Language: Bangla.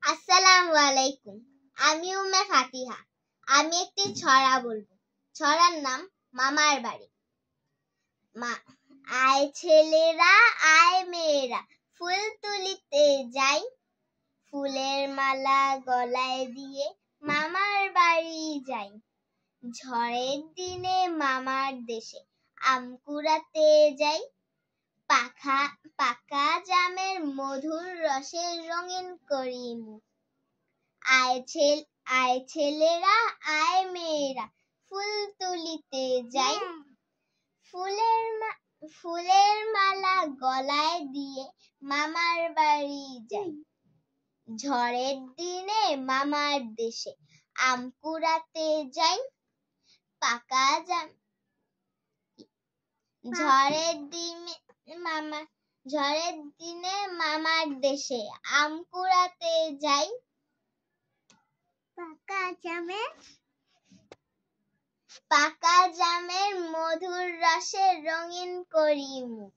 আসসালামু আলাইকুম। আমি উম্মে ফাতিহা। আমি একটি ছড়া বলবো। ছড়ার নাম মামার বাড়ি। আয় ছেলেরা আয় মেয়েরা ফুল তুলিতে যাই, ফুলের মালা গলায় দিয়ে মামার বাড়ি যাই। ঝড়ের দিনে মামার দেশে আম কুড়াতে যাই, পাকা জামের মধুর রসে রঙিন করি মুখ। আয় ছেলেরা আয় মেয়েরা ফুল তুলিতে যাই, ফুলের মালা গলায় দিয়ে মামার বাড়ি যাই। ঝড়ের দিনে মামার দেশে আম কুড়াতে যাই, ঝড়ের দিনে মামার দেশে আম কুড়াতে যাই, পাকা জামের মধুর রসে রঙিন করি মুখ।